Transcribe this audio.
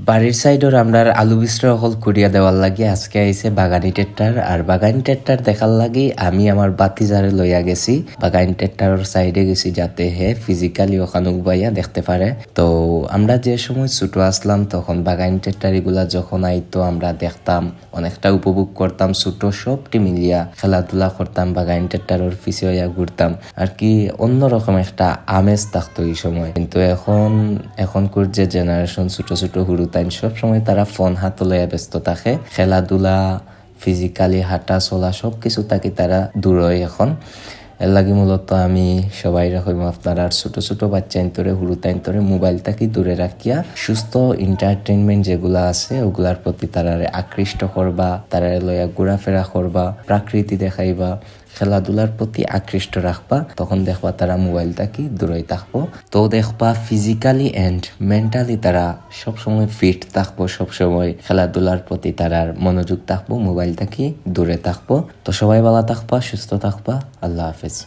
বাড়ির সাইডর আমরার আলু বিস্রা অকল কুড়িয়া দেওয়ার লাগি আজকে আইছে বাগানি টেট্টার আর বাগানি টেট্টার দেখার লাগি আমি আমার বাতিজারে লইয়া গেছি বাগানি টেট্টার সাইডে গেছি যাতে হে ফিজিক্যালি ওখানুক বাইয়া দেখতে পারে। তো আমরা যে সময় ছোট আসলাম তখন বাগানি টেট্টার এগুলা যখন আইতো আমরা দেখতাম, অনেকটা উপভোগ করতাম, ছোট সবটি মিলিয়া খেলাধুলা করতাম, বাগানি টেট্টারের পিছে হইয়া ঘুরতাম আর কি অন্যরকম একটা আমেজ থাকতো এই সময়। কিন্তু এখনকার যে জেনারেশন ছোট ছোট হুরুতাইন সব সময় তারা ফোন হাতে লইয়া ব্যস্ত থাকে, খেলাধুলা ফিজিক্যালি হাঁটা চলা সব কিছু থাকি তারা দূর হয় এখন। এর লাগি মূলত আমি সবাই রকম আপনার আর ছোট ছোট বাচ্চা ইন্তরে হুরুতা ইন্তরে মোবাইল থাকি দূরে রাখিয়া সুস্থ এন্টারটেনমেন্ট যেগুলা আছে ওগুলার প্রতি তারারে আকৃষ্ট করবা, তারারে লইয়া ঘোরাফেরা করবা, প্রাকৃতি দেখাইবা, খেলাধুলার প্রতি আকৃষ্ট রাখবা, তখন দেখবা তারা মোবাইল থাকি দূরে থাকবো। তো দেখবা ফিজিক্যালি এন্ড মেন্টালি তারা সবসময় ফিট থাকবো, সবসময় খেলাধুলার প্রতি তারার মনোযোগ থাকবো, মোবাইল থাকি দূরে থাকবো। তো সবাই ভালো থাকবা, সুস্থ থাকবা, আল্লাহ হাফেজ।